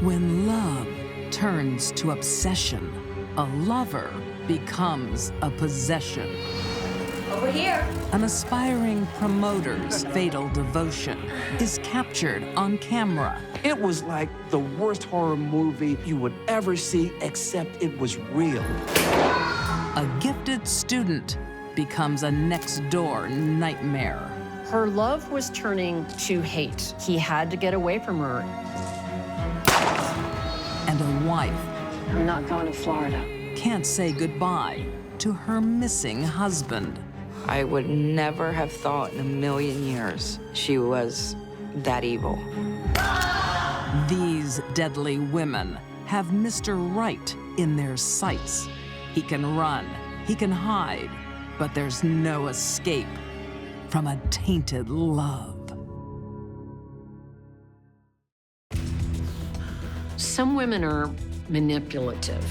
When love turns to obsession, a lover becomes a possession. Over here. An aspiring promoter's fatal devotion is captured on camera. It was like the worst horror movie you would ever see, except it was real. A gifted student becomes a next-door nightmare. Her love was turning to hate. He had to get away from her. And a wife I'm not going to Florida. can't say goodbye to her missing husband. I would never have thought in a million years she was that evil. These deadly women have Mr. Right in their sights. He can run, he can hide, but there's no escape from a tainted love. Some women are manipulative.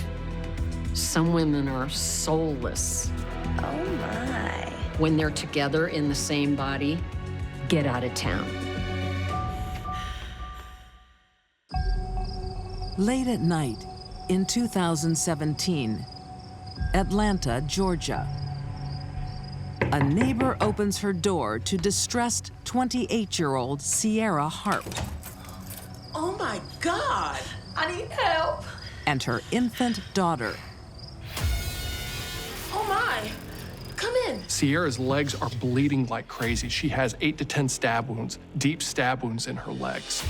Some women are soulless. Oh my. When they're together in the same body, get out of town. Late at night in 2017, Atlanta, Georgia. A neighbor opens her door to distressed 28-year-old Sierra Hart Oh my God! I need help. and her infant daughter. Oh my! Come in. Sierra's legs are bleeding like crazy. She has 8 to 10 stab wounds, deep stab wounds in her legs.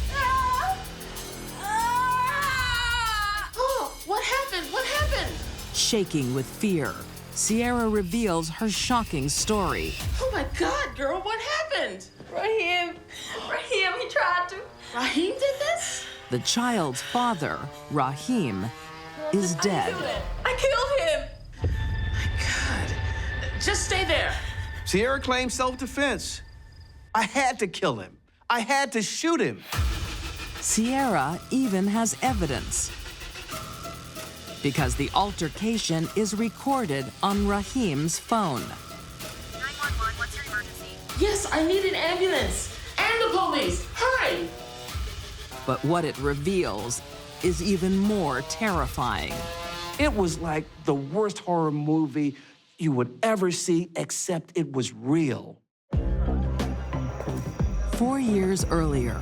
Oh, what happened? What happened? Shaking with fear, Sierra reveals her shocking story. Oh my God, girl, what happened? Raheem, he tried to. Raheem did this? The child's father, Raheem, is dead. I killed him. My God. Just stay there. Sierra claimed self-defense. I had to kill him. I had to shoot him. Sierra even has evidence, because the altercation is recorded on Raheem's phone. 911, what's your emergency? Yes, I need an ambulance. And the police. Hurry! But what it reveals is even more terrifying. It was like the worst horror movie you would ever see, except it was real. 4 years earlier,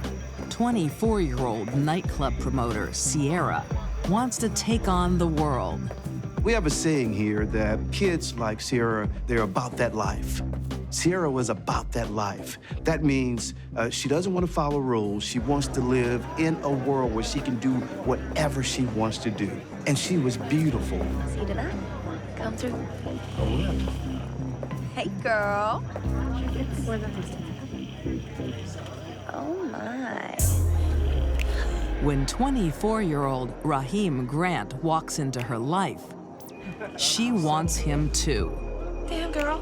24-year-old nightclub promoter Sierra wants to take on the world. We have a saying here that kids like Sierra, they're about that life. Sierra was about that life. That means she doesn't want to follow rules. She wants to live in a world where she can do whatever she wants to do. And she was beautiful. See tonight? Come through. Hey, girl. Oh my. When 24-year-old Raheem Grant walks into her life, she wants him too. Damn, girl.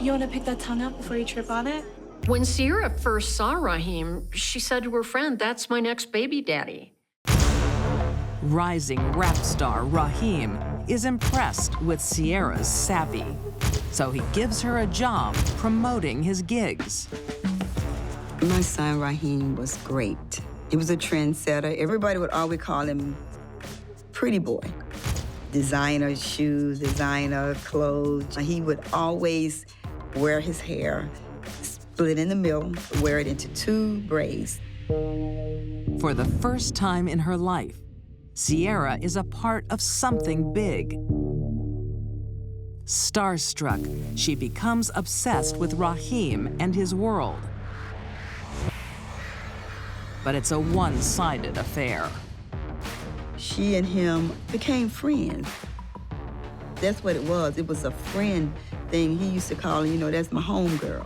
You want to pick that tongue up before you trip on it? When Sierra first saw Raheem, she said to her friend, "That's my next baby daddy." Rising rap star Raheem is impressed with Sierra's savvy, so he gives her a job promoting his gigs. My son, Raheem, was great. He was a trendsetter. Everybody would always call him Pretty Boy. Designer shoes, designer clothes. He would always wear his hair split in the middle, wear it into 2 braids. For the first time in her life, Sierra is a part of something big. Starstruck, she becomes obsessed with Raheem and his world. But it's a one-sided affair. She and him became friends. That's what it was. It was a friend thing. He used to call her, you know, that's my homegirl.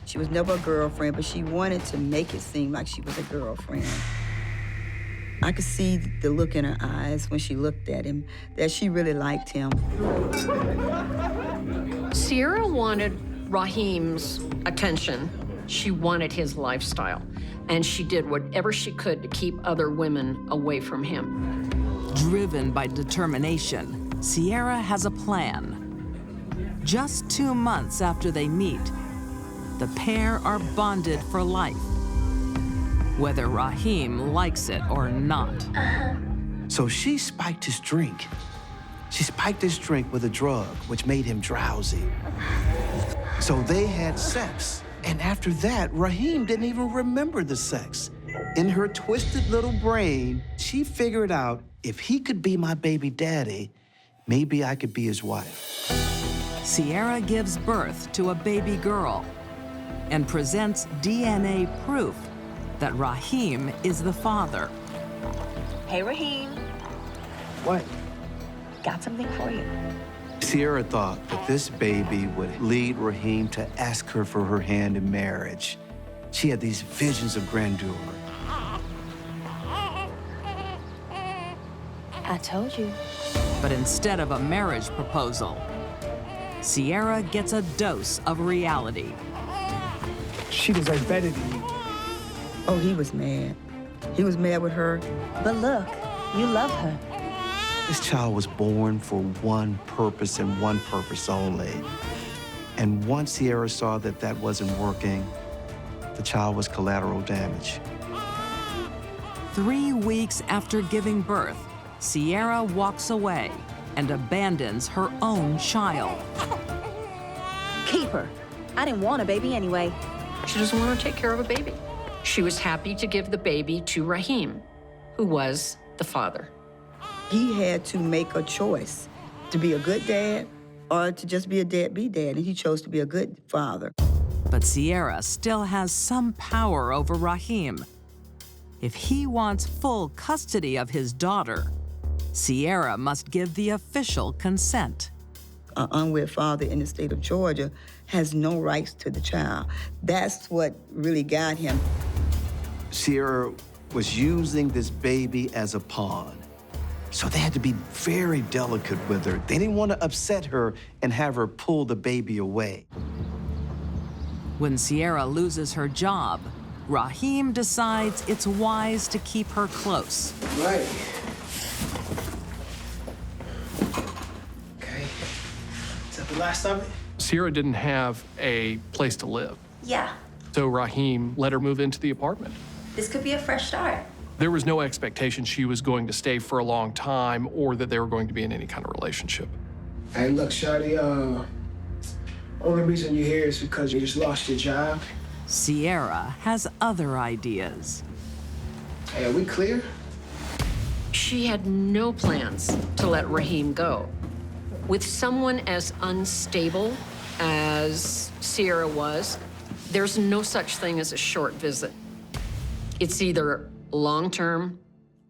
She was never a girlfriend, but she wanted to make it seem like she was a girlfriend. I could see the look in her eyes when she looked at him, that she really liked him. Sierra wanted Raheem's attention. She wanted his lifestyle, and she did whatever she could to keep other women away from him. Driven by determination, Sierra has a plan. Just 2 months after they meet, the pair are bonded for life. whether Raheem likes it or not. So she spiked his drink. She spiked his drink with a drug, which made him drowsy. So they had sex. And after that, Raheem didn't even remember the sex. In her twisted little brain, she figured out, if he could be my baby daddy, maybe I could be his wife. Sierra gives birth to a baby girl and presents DNA proof that Raheem is the father. Hey, Raheem. What? Got something for you. Sierra thought that this baby would lead Raheem to ask her for her hand in marriage. She had these visions of grandeur. I told you. But instead of a marriage proposal, Sierra gets a dose of reality. She deserves better than you. Oh, he was mad. He was mad with her. But look, you love her. This child was born for one purpose and one purpose only. And once Sierra saw that that wasn't working, the child was collateral damage. 3 weeks after giving birth, Sierra walks away and abandons her own child. Keep her. I didn't want a baby anyway. She doesn't want to take care of a baby. She was happy to give the baby to Raheem, who was the father. He had to make a choice to be a good dad or to just be a deadbeat dad, and he chose to be a good father. But Sierra still has some power over Raheem. If he wants full custody of his daughter, Sierra must give the official consent. An unwed father in the state of Georgia has no rights to the child. That's what really got him. Sierra was using this baby as a pawn. So they had to be very delicate with her. They didn't want to upset her and have her pull the baby away. When Sierra loses her job, Raheem decides it's wise to keep her close. Right. Okay. Is that the last of it? Sierra didn't have a place to live. Yeah, So Raheem let her move into the apartment. this could be a fresh start. There was no expectation she was going to stay for a long time or that they were going to be in any kind of relationship. Hey, look, shawty, only reason you're here is because you just lost your job. Sierra has other ideas. Hey, are we clear? She had no plans to let Raheem go. With someone as unstable as Sierra was, there's no such thing as a short visit. It's either long-term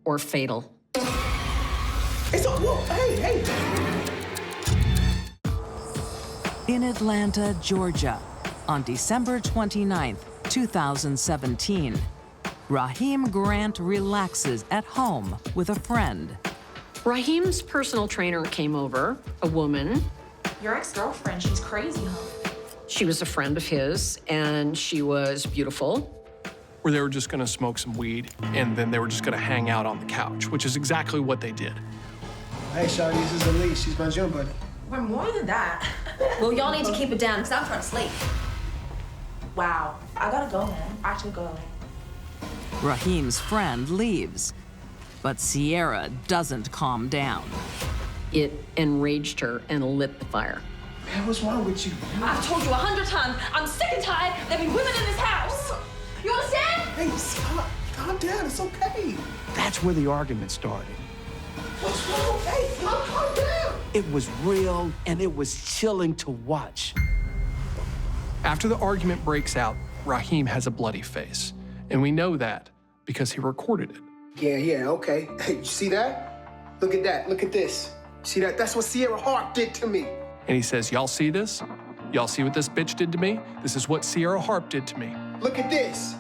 or fatal. It's a, whoa, hey. In Atlanta, Georgia, on December 29th, 2017, Raheem Grant relaxes at home with a friend. Raheem's personal trainer came over, a woman. Your ex-girlfriend, she's crazy, huh? She was a friend of his, and she was beautiful. Where they were just going to smoke some weed and then they were just going to hang out on the couch, which is exactly what they did. Hey, shawty, this is Elise. She's my gym buddy. We're more than that. Well, y'all need to keep it down because I'm trying to sleep. Wow. I gotta go, man. I have to go. Raheem's friend leaves, but Sierra doesn't calm down. It enraged her and lit the fire. Man, what's wrong with you? I've told you 100 times, I'm sick and tired of there being women in this house. You understand? Hey, stop. Calm down. It's okay. That's where the argument started. What's wrong? Hey, calm down. It was real and it was chilling to watch. After the argument breaks out, Raheem has a bloody face. And we know that because he recorded it. Yeah, okay. Hey, you see that? Look at that. Look at this. See that? That's what Sierra Hart did to me. And he says, y'all see this? Y'all see what this bitch did to me? This is what Sierra Hart did to me. Look at this.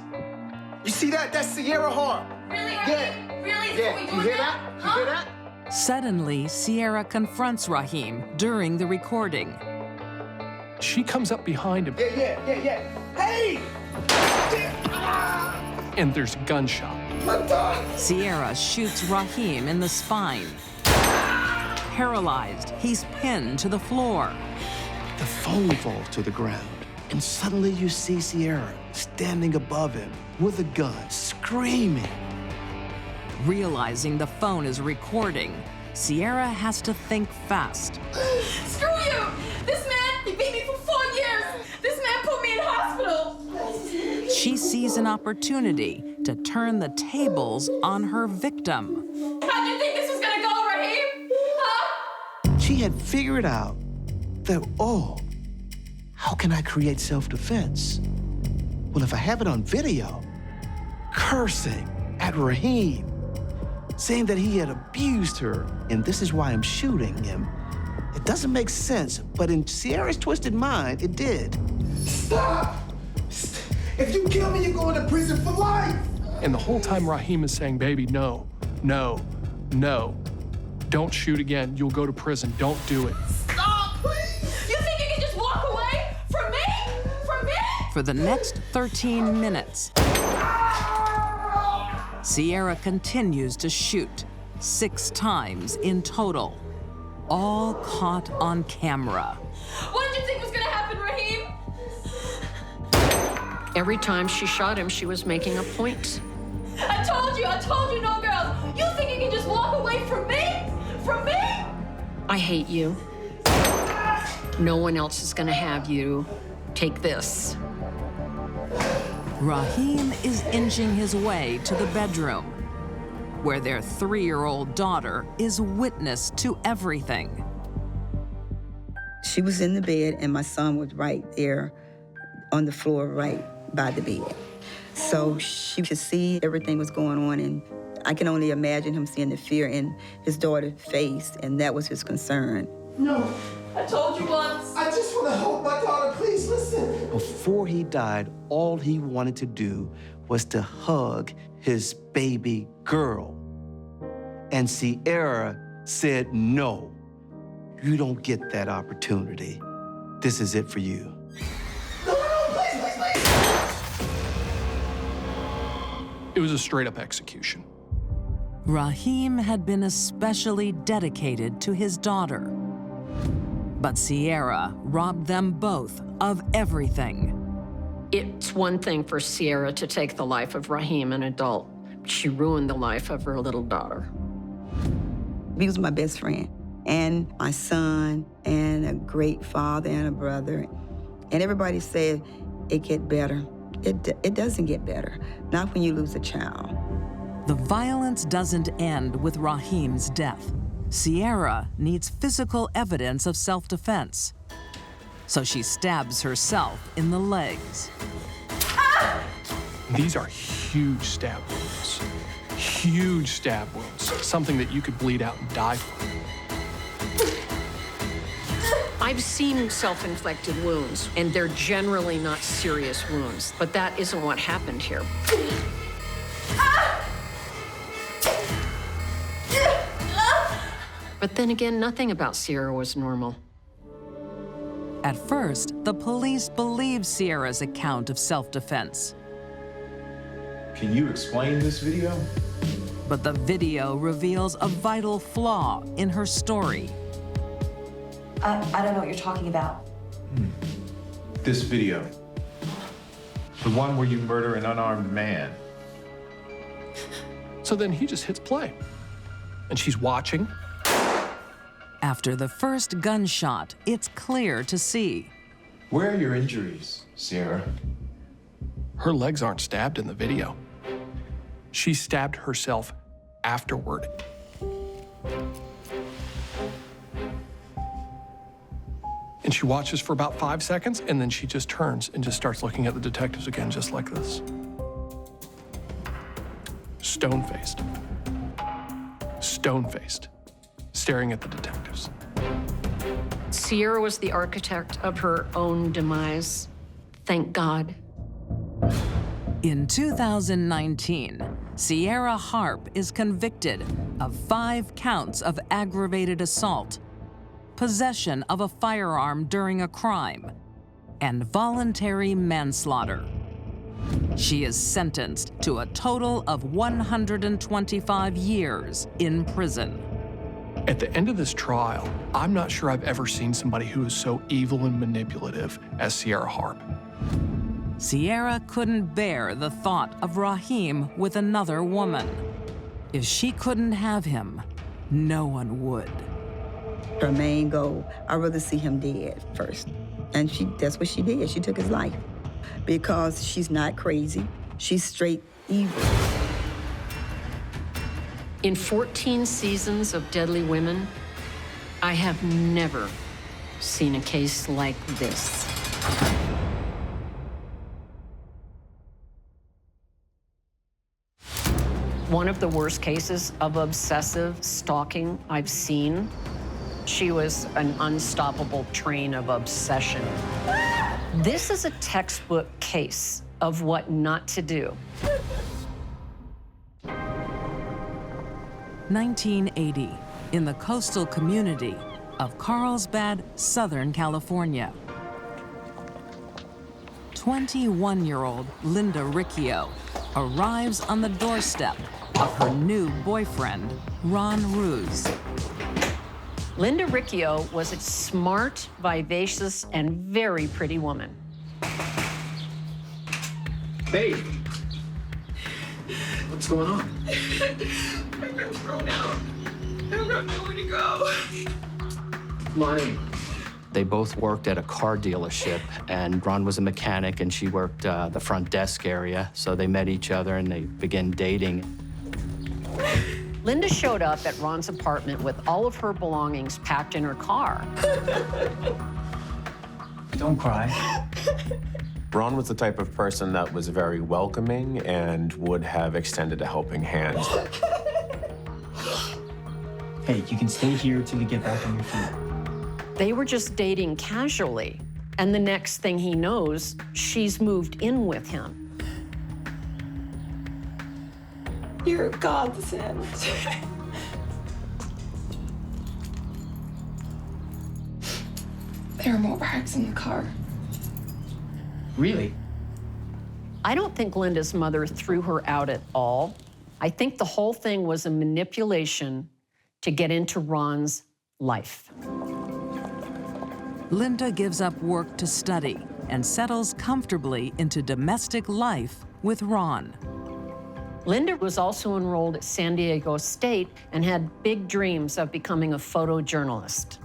You see that? That's Sierra Hart. Really? Yeah. Really? Yeah. You hear that? You hear that? Suddenly, Sierra confronts Raheem during the recording. She comes up behind him Yeah. Hey! and there's a gunshot. What the? Sierra shoots Raheem in the spine. Paralyzed, he's pinned to the floor. The phone falls to the ground. And suddenly you see Sierra standing above him with a gun, screaming. Realizing the phone is recording, Sierra has to think fast. Screw you! This man, he beat me for 4 years! This man put me in hospital! She sees an opportunity to turn the tables on her victim. How'd you think this was gonna go, Raheem? Huh? She had figured out that, oh, how can I create self-defense? Well, if I have it on video, cursing at Raheem, saying that he had abused her, and this is why I'm shooting him, it doesn't make sense, but in Sierra's twisted mind, it did. Stop! If you kill me, you're going to prison for life! And the whole time Raheem is saying, baby, no, no, no. Don't shoot again. You'll go to prison. Don't do it. Stop, please! You think you can just walk away from me? From me? For the next 13 minutes, Sierra continues to shoot 6 times in total, all caught on camera. What did you think was gonna happen, Raheem? Every time she shot him, she was making a point. I told you no girls. You think you can just walk away from me? From me? I hate you. No one else is gonna have you. Take this. Raheem is inching his way to the bedroom, where their 3-year-old daughter is witness to everything. She was in the bed, and my son was right there on the floor right by the bed. So she could see everything was going on, and I can only imagine him seeing the fear in his daughter's face, and that was his concern. No, I told you once. I just want to help my daughter. Please listen. Before he died, all he wanted to do was to hug his baby girl. And Sierra said, no, you don't get that opportunity. This is it for you. No, please, please, please. It was a straight-up execution. Raheem had been especially dedicated to his daughter. But Sierra robbed them both of everything. It's one thing for Sierra to take the life of Raheem, an adult. She ruined the life of her little daughter. He was my best friend, and my son, and a great father and a brother. And everybody said, it get better. It doesn't get better, not when you lose a child. The violence doesn't end with Raheem's death. Sierra needs physical evidence of self-defense. So she stabs herself in the legs. These are huge stab wounds. Huge stab wounds. Something that you could bleed out and die from. I've seen self-inflicted wounds, and they're generally not serious wounds, but that isn't what happened here. But then again, nothing about Sierra was normal. At first, the police believed Sierra's account of self-defense. Can you explain this video? But the video reveals a vital flaw in her story. I don't know what you're talking about. This video. The one where you murder an unarmed man. So then he just hits play. And she's watching. After the first gunshot, it's clear to see. Where are your injuries, Sierra? Her legs aren't stabbed in the video. She stabbed herself afterward. And she watches for about 5 seconds, and then she just turns and just starts looking at the detectives again, just like this. Stone-faced. Stone-faced, staring at the detectives. Sierra was the architect of her own demise. Thank God. In 2019, Sierra Hart is convicted of 5 counts of aggravated assault, possession of a firearm during a crime, and voluntary manslaughter. She is sentenced to a total of 125 years in prison. At the end of this trial, I'm not sure I've ever seen somebody who is so evil and manipulative as Sierra Hart. Sierra couldn't bear the thought of Raheem with another woman. If she couldn't have him, no one would. Her main goal, I'd rather see him dead first. And that's what she did. She took his life. Because she's not crazy. She's straight evil. In 14 seasons of Deadly Women, I have never seen a case like this. One of the worst cases of obsessive stalking I've seen. She was an unstoppable train of obsession. This is a textbook case of what not to do. 1980, in the coastal community of Carlsbad, Southern California. 21-year-old Linda Ricchio arrives on the doorstep of her new boyfriend, Ron Ruse. Linda Ricchio was a smart, vivacious, and very pretty woman. Hey, what's going on? I got thrown out. I've got nowhere to go. Come on in. They both worked at a car dealership, and Ron was a mechanic, and she worked the front desk area. So they met each other, and they began dating. Linda showed up at Ron's apartment with all of her belongings packed in her car. Don't cry. Ron was the type of person that was very welcoming and would have extended a helping hand. Hey, you can stay here till you get back on your feet. They were just dating casually, and the next thing he knows, she's moved in with him. You're a godsend. There are more bags in the car. Really? I don't think Linda's mother threw her out at all. I think the whole thing was a manipulation to get into Ron's life. Linda gives up work to study and settles comfortably into domestic life with Ron. Linda was also enrolled at San Diego State and had big dreams of becoming a photojournalist.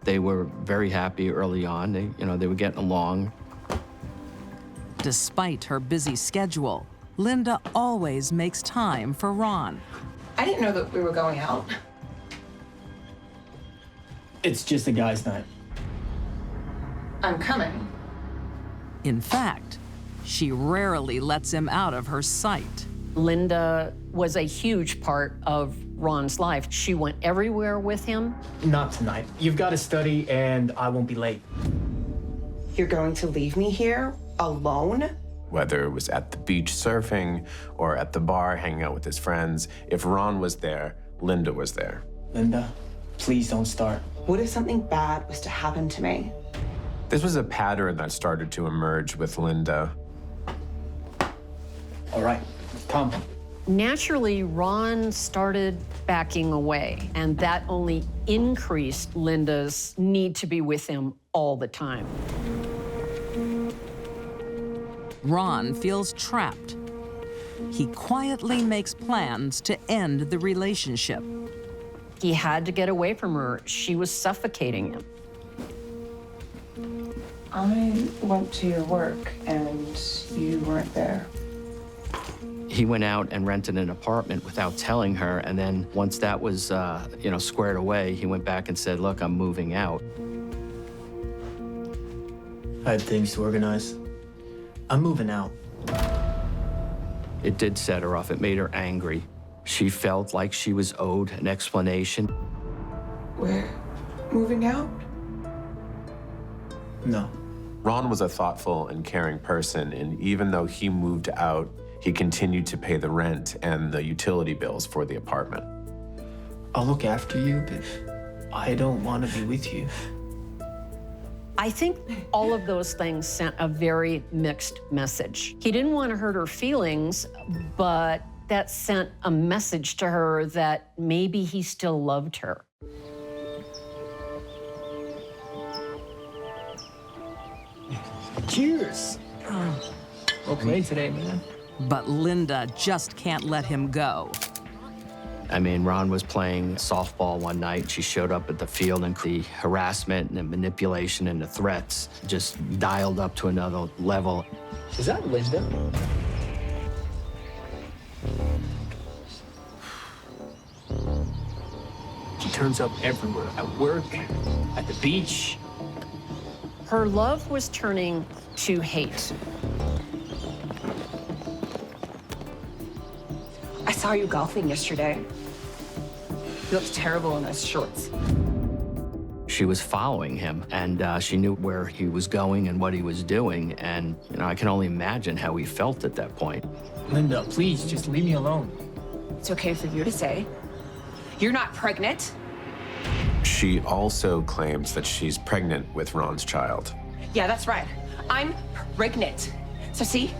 They were very happy early on. They were getting along. Despite her busy schedule, Linda always makes time for Ron. I didn't know that we were going out. It's just a guy's night. I'm coming. In fact, she rarely lets him out of her sight. Linda was a huge part of Ron's life. She went everywhere with him. Not tonight. You've got to study, and I won't be late. You're going to leave me here alone? Whether it was at the beach surfing or at the bar hanging out with his friends, if Ron was there, Linda was there. Linda, please don't start. What if something bad was to happen to me? This was a pattern that started to emerge with Linda. All right, come. Naturally, Ron started backing away, and that only increased Linda's need to be with him all the time. Ron feels trapped. He quietly makes plans to end the relationship. He had to get away from her. She was suffocating him. I went to your work and you weren't there. He went out and rented an apartment without telling her, and then once that was, squared away, he went back and said, look, I'm moving out. I had things to organize. I'm moving out. It did set her off. It made her angry. She felt like she was owed an explanation. We're moving out? No. Ron was a thoughtful and caring person, and even though he moved out, he continued to pay the rent and the utility bills for the apartment. I'll look after you, but I don't want to be with you. I think all of those things sent a very mixed message. He didn't want to hurt her feelings, but that sent a message to her that maybe he still loved her. Cheers. Well played today, man. But Linda just can't let him go. I mean, Ron was playing softball one night. She showed up at the field, and the harassment and the manipulation and the threats just dialed up to another level. Is that Linda? She turns up everywhere, at work, at the beach. Her love was turning to hate. I saw you golfing yesterday. You looked terrible in those shorts. She was following him, and she knew where he was going and what he was doing, and I can only imagine how he felt at that point. Linda, please, just leave me alone. It's okay for you to say. You're not pregnant. She also claims that she's pregnant with Ron's child. Yeah, that's right. I'm pregnant. So see,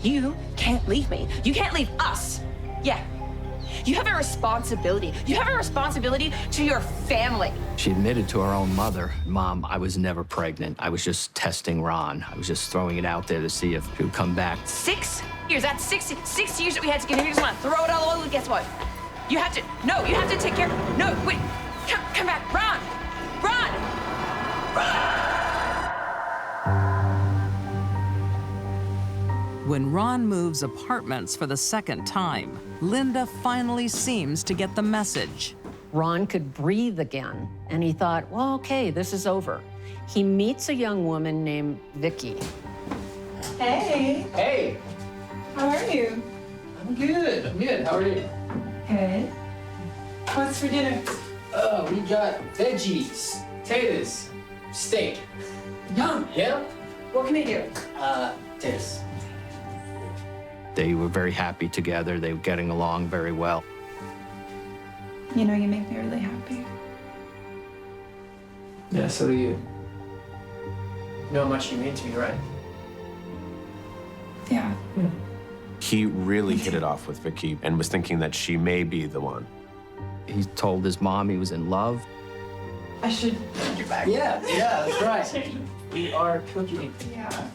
you can't leave me. You can't leave us. Yeah. You have a responsibility. You have a responsibility to your family. She admitted to her own mother, "Mom, I was never pregnant. I was just testing Ron. I was just throwing it out there to see if he would come back." 6 years. That's 6 years that we had together. You just want to throw it all over. Guess what? You have to. No, you have to take care. No, wait. Come back, Ron. Ron. When Ron moves apartments for the second time, Linda finally seems to get the message. Ron could breathe again, and he thought, well, okay, this is over. He meets a young woman named Vicky. Hey. Hey. How are you? I'm good. How are you? Good. What's for dinner? Oh, we got veggies, potatoes, steak. Yum. Yeah? What can I do? This. They were very happy together. They were getting along very well. You know, you make me really happy. Yeah, so do you. You know how much you mean to me, right? Yeah. He really hit it off with Vicky and was thinking that she may be the one. He told his mom he was in love. I should take you back. Yeah, that's right. We are cooking. Yeah.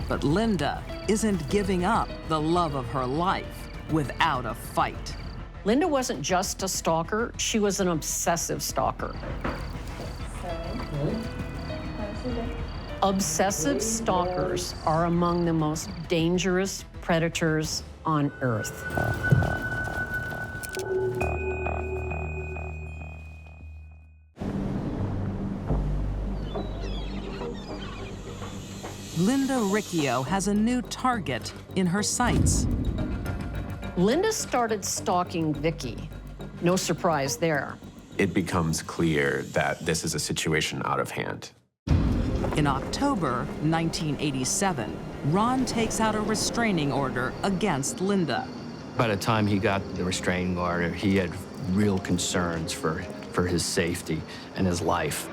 But Linda isn't giving up the love of her life without a fight. Linda wasn't just a stalker, she was an obsessive stalker. Obsessive stalkers are among the most dangerous predators on Earth. Linda Ricchio has a new target in her sights. Linda started stalking Vicky. No surprise there. It becomes clear that this is a situation out of hand. In October 1987, Ron takes out a restraining order against Linda. By the time he got the restraining order, he had real concerns for his safety and his life.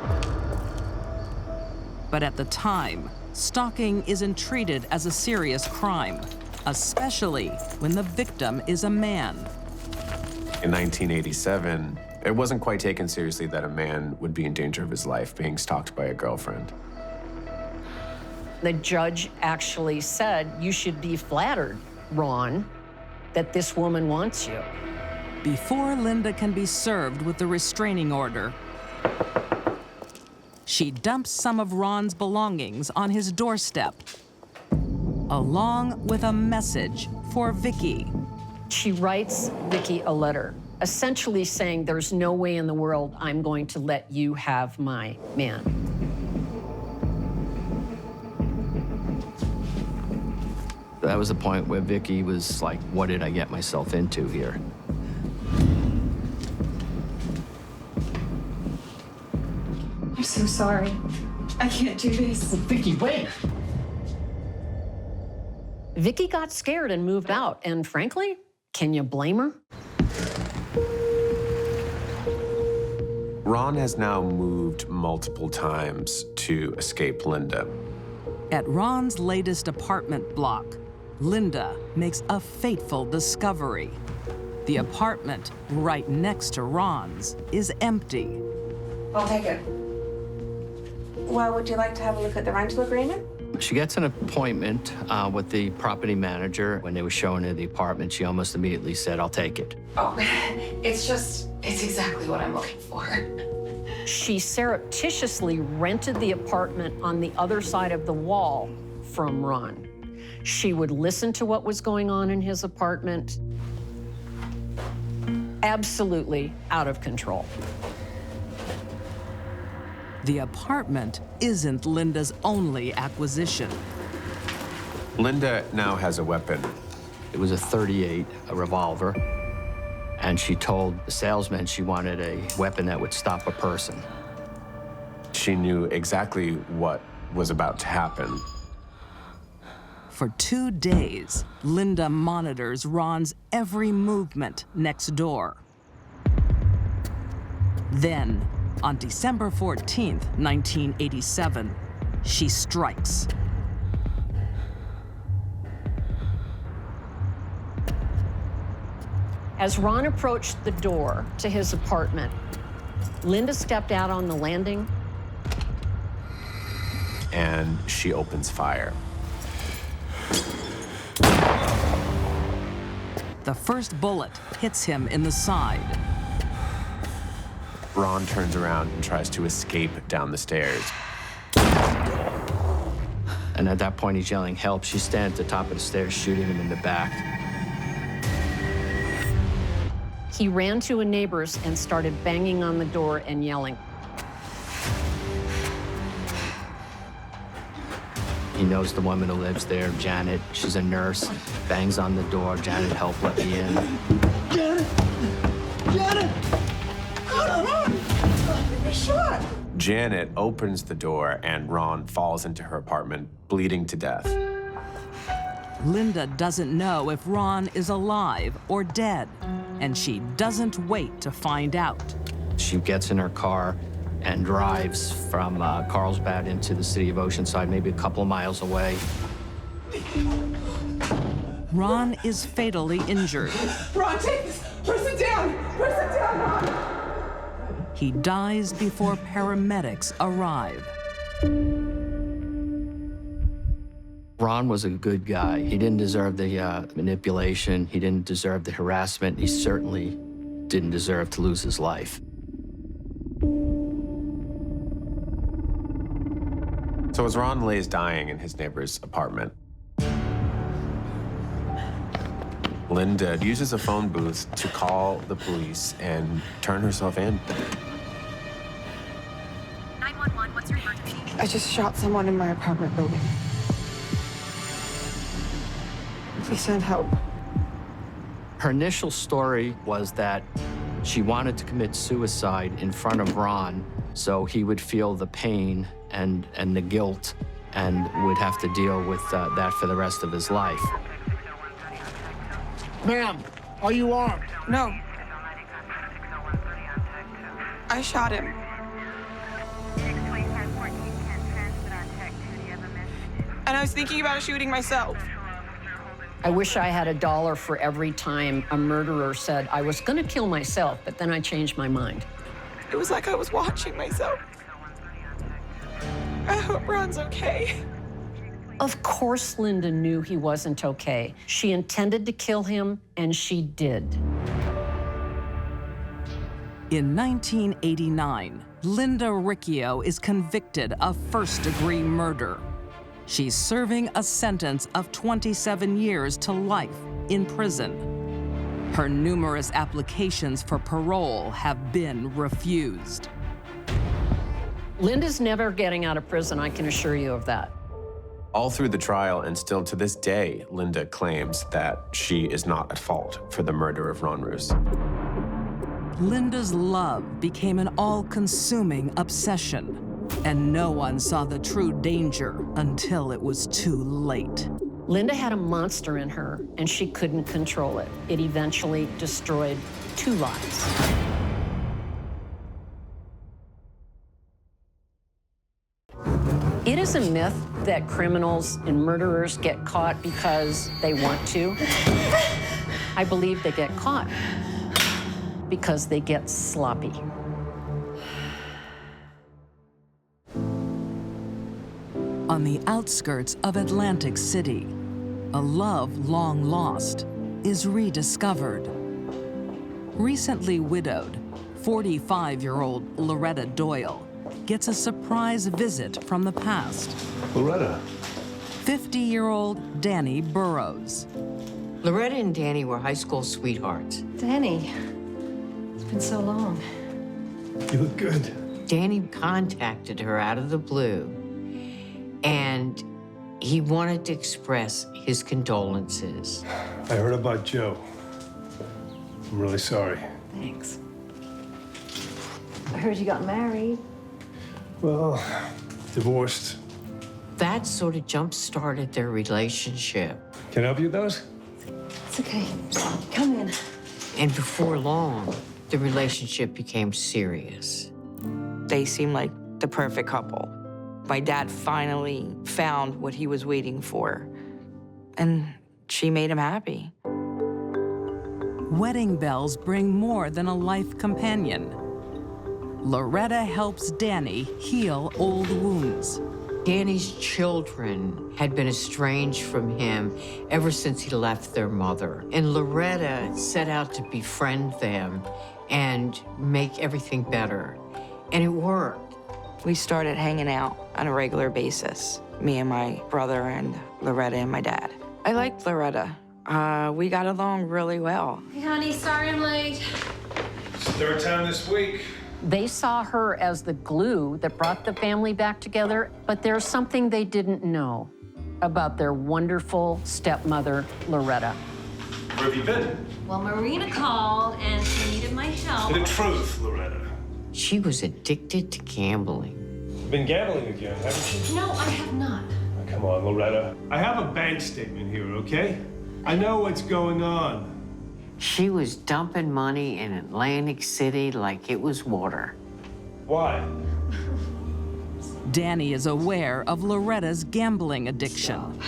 But at the time, stalking isn't treated as a serious crime, especially when the victim is a man. In 1987, it wasn't quite taken seriously that a man would be in danger of his life being stalked by a girlfriend. The judge actually said, you should be flattered, Ron, that this woman wants you. Before Linda can be served with the restraining order, she dumps some of Ron's belongings on his doorstep, along with a message for Vicky. She writes Vicky a letter, essentially saying, there's no way in the world I'm going to let you have my man. That was the point where Vicky was like, what did I get myself into here? I'm so sorry. I can't do this. Vicky, wait! Vicky got scared and moved out, and frankly, can you blame her? Ron has now moved multiple times to escape Linda. At Ron's latest apartment block, Linda makes a fateful discovery. The apartment right next to Ron's is empty. I'll take it. Well, would you like to have a look at the rental agreement? She gets an appointment with the property manager. When they were showing her the apartment, she almost immediately said, "I'll take it." Oh, it's exactly what I'm looking for. She surreptitiously rented the apartment on the other side of the wall from Ron. She would listen to what was going on in his apartment. Absolutely out of control. The apartment isn't Linda's only acquisition. Linda now has a weapon. It was a .38, a revolver, and she told the salesman she wanted a weapon that would stop a person. She knew exactly what was about to happen. For 2 days, Linda monitors Ron's every movement next door. Then, on December 14th, 1987, she strikes. As Ron approached the door to his apartment, Linda stepped out on the landing. And she opens fire. The first bullet hits him in the side. Ron turns around and tries to escape down the stairs. And at that point, he's yelling, "Help." She stands at the top of the stairs, shooting him in the back. He ran to a neighbor's and started banging on the door and yelling. He knows the woman who lives there, Janet. She's a nurse. Bangs on the door. "Janet, help, let me in." Janet! Janet! Shot! Janet opens the door and Ron falls into her apartment, bleeding to death. Linda doesn't know if Ron is alive or dead, and she doesn't wait to find out. She gets in her car and drives from Carlsbad into the city of Oceanside, maybe a couple of miles away. Ron is fatally injured. Ron, take this person down! Person down, Ron! He dies before paramedics arrive. Ron was a good guy. He didn't deserve the manipulation. He didn't deserve the harassment. He certainly didn't deserve to lose his life. So as Ron lays dying in his neighbor's apartment, Linda uses a phone booth to call the police and turn herself in. 911, what's your emergency? I just shot someone in my apartment building. Please send help. Her initial story was that she wanted to commit suicide in front of Ron so he would feel the pain and the guilt and would have to deal with that for the rest of his life. Ma'am, are you armed? No. I shot him. And I was thinking about shooting myself. I wish I had $1 for every time a murderer said, "I was gonna kill myself, but then I changed my mind." It was like I was watching myself. I hope Ron's okay. Of course Linda knew he wasn't okay. She intended to kill him, and she did. In 1989, Linda Ricchio is convicted of first-degree murder. She's serving a sentence of 27 years to life in prison. Her numerous applications for parole have been refused. Linda's never getting out of prison, I can assure you of that. All through the trial, and still to this day, Linda claims that she is not at fault for the murder of Ron Ruse. Linda's love became an all-consuming obsession, and no one saw the true danger until it was too late. Linda had a monster in her, and she couldn't control it. It eventually destroyed 2 lives. It is a myth that criminals and murderers get caught because they want to. I believe they get caught because they get sloppy. On the outskirts of Atlantic City, a love long lost is rediscovered. Recently widowed, 45-year-old Loretta Doyle gets a surprise visit from the past. Loretta. 50-year-old Danny Burrows. Loretta and Danny were high school sweethearts. Danny, it's been so long. You look good. Danny contacted her out of the blue, and he wanted to express his condolences. I heard about Joe. I'm really sorry. Thanks. I heard you got married. Well, divorced. That sort of jump-started their relationship. Can I help you with those? It's okay. Come in. And before long, the relationship became serious. They seemed like the perfect couple. My dad finally found what he was waiting for, and she made him happy. Wedding bells bring more than a life companion. Loretta helps Danny heal old wounds. Danny's children had been estranged from him ever since he left their mother. And Loretta set out to befriend them and make everything better. And it worked. We started hanging out on a regular basis, me and my brother and Loretta and my dad. I liked Loretta. We got along really well. Hey, honey, sorry I'm late. It's the third time this week. They saw her as the glue that brought the family back together, but there's something they didn't know about their wonderful stepmother, Loretta. Where have you been? Well, Marina called and she needed my help. The truth, Loretta. She was addicted to gambling. You've been gambling again, haven't you? No, I have not. Oh, come on, Loretta. I have a bank statement here, okay? I know what's going on. She was dumping money in Atlantic City like it was water. Why? Danny is aware of Loretta's gambling addiction.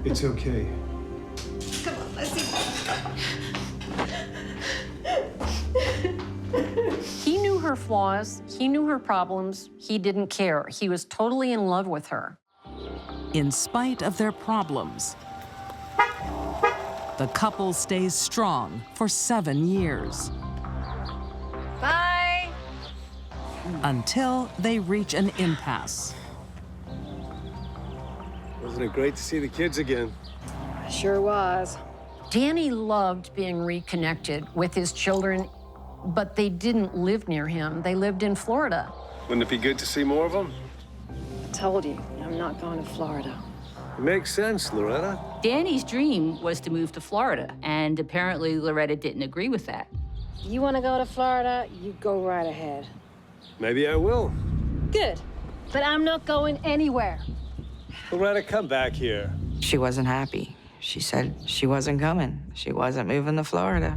It's okay. Come on, let's see. He knew her flaws, he knew her problems, he didn't care. He was totally in love with her. In spite of their problems, the couple stays strong for 7 years. Bye. Until they reach an impasse. Wasn't it great to see the kids again? Sure was. Danny loved being reconnected with his children, but they didn't live near him. They lived in Florida. Wouldn't it be good to see more of them? I told you, I'm not going to Florida. It makes sense, Loretta. Danny's dream was to move to Florida, and apparently Loretta didn't agree with that. You want to go to Florida? You go right ahead. Maybe I will. Good. But I'm not going anywhere. Loretta, come back here. She wasn't happy. She said she wasn't coming. She wasn't moving to Florida.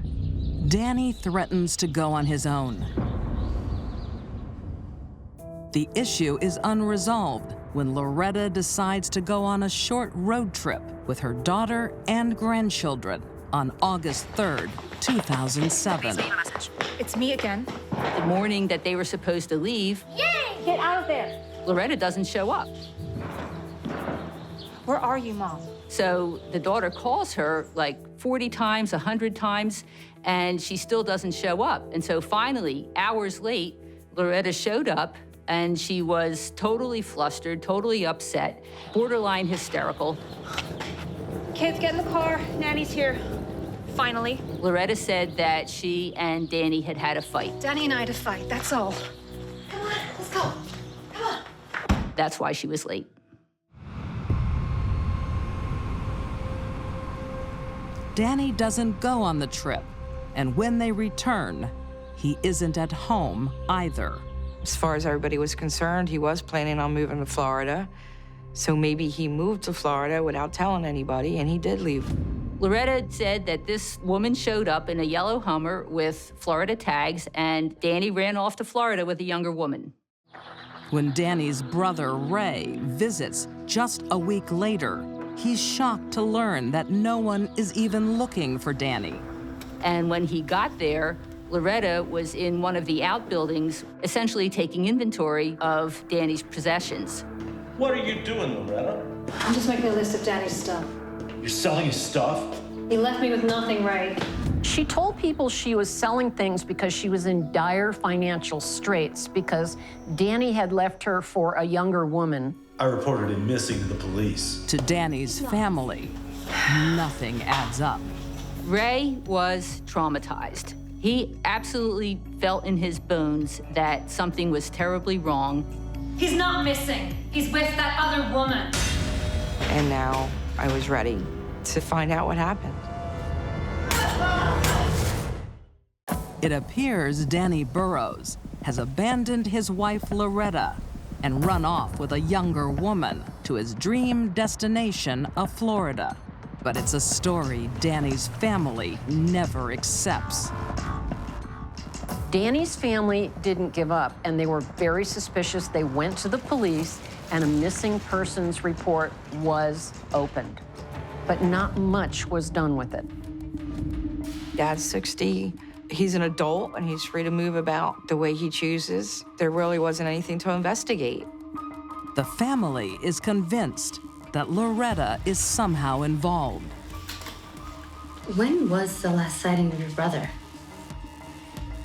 Danny threatens to go on his own. The issue is unresolved when Loretta decides to go on a short road trip with her daughter and grandchildren on August 3rd, 2007. It's me again. The morning that they were supposed to leave, Yay! Get out of there. Loretta doesn't show up. Where are you, Mom? So the daughter calls her like 40 times, 100 times, and she still doesn't show up. And so finally, hours late, Loretta showed up, and she was totally flustered, totally upset, borderline hysterical. Kids, get in the car. Nanny's here. Finally, Loretta said that she and Danny had had a fight. Danny and I had a fight, that's all. Come on, let's go. Come on. That's why she was late. Danny doesn't go on the trip, and when they return, he isn't at home either. As far as everybody was concerned, he was planning on moving to Florida. So maybe he moved to Florida without telling anybody, and he did leave. Loretta said that this woman showed up in a yellow Hummer with Florida tags, and Danny ran off to Florida with a younger woman. When Danny's brother, Ray, visits just a week later, he's shocked to learn that no one is even looking for Danny. And when he got there, Loretta was in one of the outbuildings, essentially taking inventory of Danny's possessions. What are you doing, Loretta? I'm just making a list of Danny's stuff. You're selling his stuff? He left me with nothing, Ray. She told people she was selling things because she was in dire financial straits because Danny had left her for a younger woman. I reported him missing to the police. To Danny's family, nothing adds up. Ray was traumatized. He absolutely felt in his bones that something was terribly wrong. He's not missing. He's with that other woman. And now I was ready to find out what happened. It appears Danny Burrows has abandoned his wife Loretta and run off with a younger woman to his dream destination of Florida. But it's a story Danny's family never accepts. Danny's family didn't give up, and they were very suspicious. They went to the police, and a missing persons report was opened. But not much was done with it. Dad's 60. He's an adult, and he's free to move about the way he chooses. There really wasn't anything to investigate. The family is convinced that Loretta is somehow involved. When was the last sighting of your brother?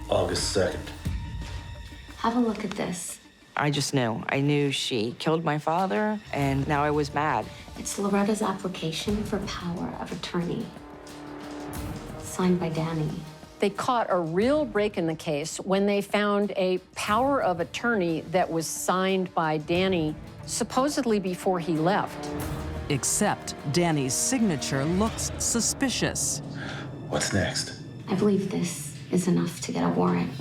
August 2nd. Have a look at this. I just knew. I knew she killed my father, and now I was mad. It's Loretta's application for power of attorney, signed by Danny. They caught a real break in the case when they found a power of attorney that was signed by Danny, supposedly before he left. Except Danny's signature looks suspicious. What's next? I believe this is enough to get a warrant.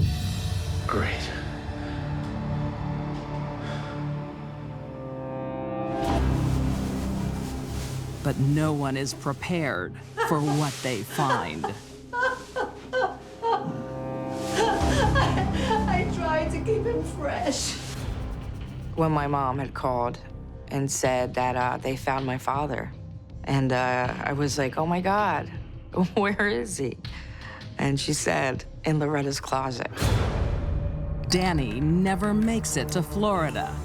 Great. But no one is prepared for what they find. I tried to keep him fresh. When my mom had called and said that they found my father, and I was like, oh my God, where is he? And she said, in Loretta's closet. Danny never makes it to Florida.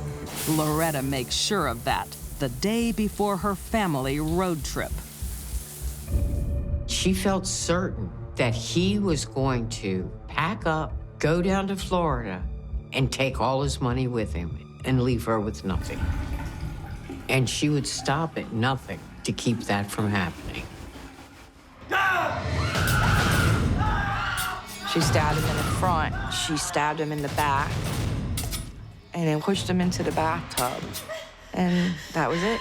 Loretta makes sure of that the day before her family road trip. She felt certain that he was going to pack up, go down to Florida, and take all his money with him and leave her with nothing. And she would stop at nothing to keep that from happening. She stabbed him in the front, she stabbed him in the back, and then pushed him into the bathtub. And that was it.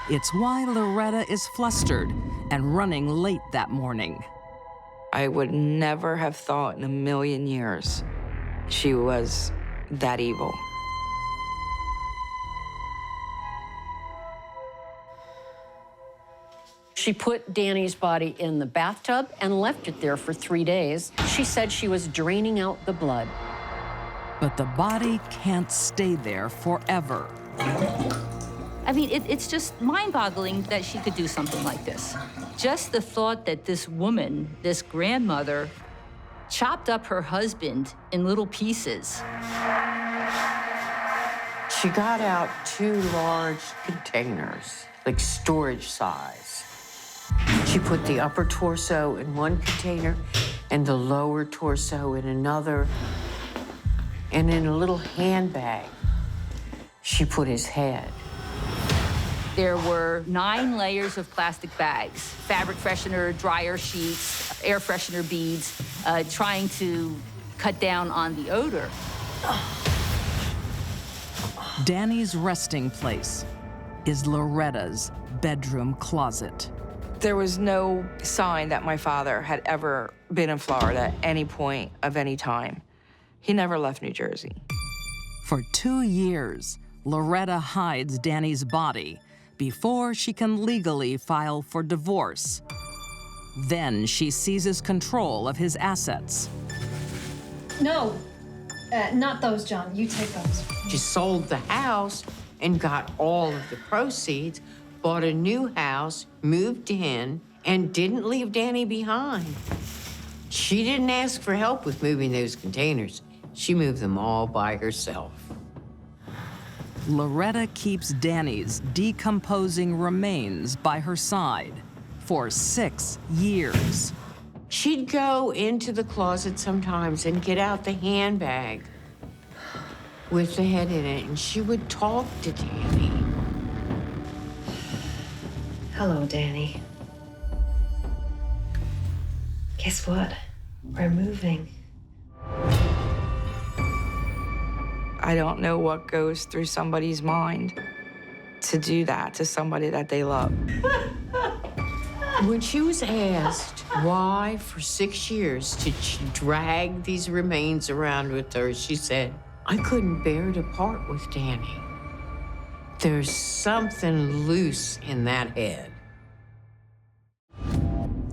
It's why Loretta is flustered and running late that morning. I would never have thought in a million years she was that evil. She put Danny's body in the bathtub and left it there for 3 days. She said she was draining out the blood. But the body can't stay there forever. I mean, it's just mind-boggling that she could do something like this. Just the thought that this woman, this grandmother, chopped up her husband in little pieces. She got out 2 large containers, like storage size. She put the upper torso in one container and the lower torso in another. And in a little handbag, she put his head. There were 9 layers of plastic bags, fabric freshener, dryer sheets, air freshener beads, trying to cut down on the odor. Danny's resting place is Loretta's bedroom closet. There was no sign that my father had ever been in Florida at any point of any time. He never left New Jersey. For 2 years, Loretta hides Danny's body before she can legally file for divorce. Then she seizes control of his assets. No, not those, John. You take those. She sold the house and got all of the proceeds, bought a new house, moved in, and didn't leave Danny behind. She didn't ask for help with moving those containers. She moved them all by herself. Loretta keeps Danny's decomposing remains by her side for 6 years. She'd go into the closet sometimes and get out the handbag with the head in it, and she would talk to Danny. Hello, Danny. Guess what? We're moving. I don't know what goes through somebody's mind to do that to somebody that they love. When she was asked why for 6 years did she drag these remains around with her, she said, I couldn't bear to part with Danny. There's something loose in that head.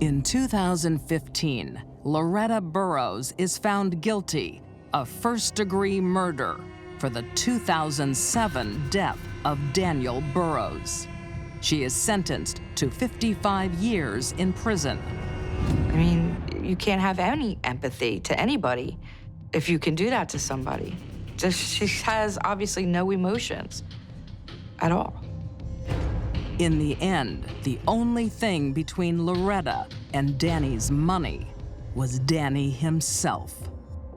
In 2015, Loretta Burroughs is found guilty of first-degree murder for the 2007 death of Daniel Burroughs. She is sentenced to 55 years in prison. I mean, you can't have any empathy to anybody if you can do that to somebody. She has obviously no emotions at all. In the end, the only thing between Loretta and Danny's money was Danny himself.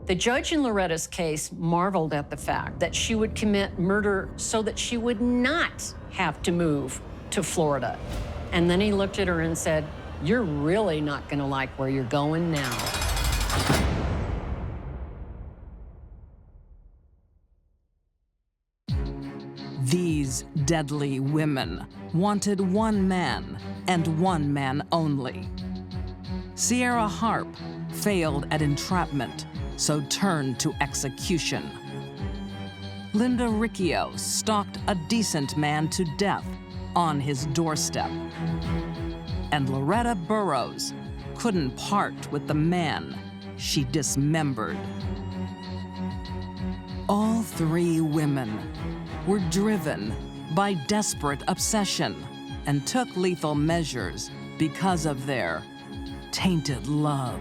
The judge in Loretta's case marveled at the fact that she would commit murder so that she would not have to move to Florida. And then he looked at her and said, you're really not gonna like where you're going now. These deadly women wanted one man and one man only. Sierra Hart failed at entrapment, so turned to execution. Linda Ricchio stalked a decent man to death on his doorstep. And Loretta Burroughs couldn't part with the man she dismembered. All three women were driven by desperate obsession and took lethal measures because of their tainted love.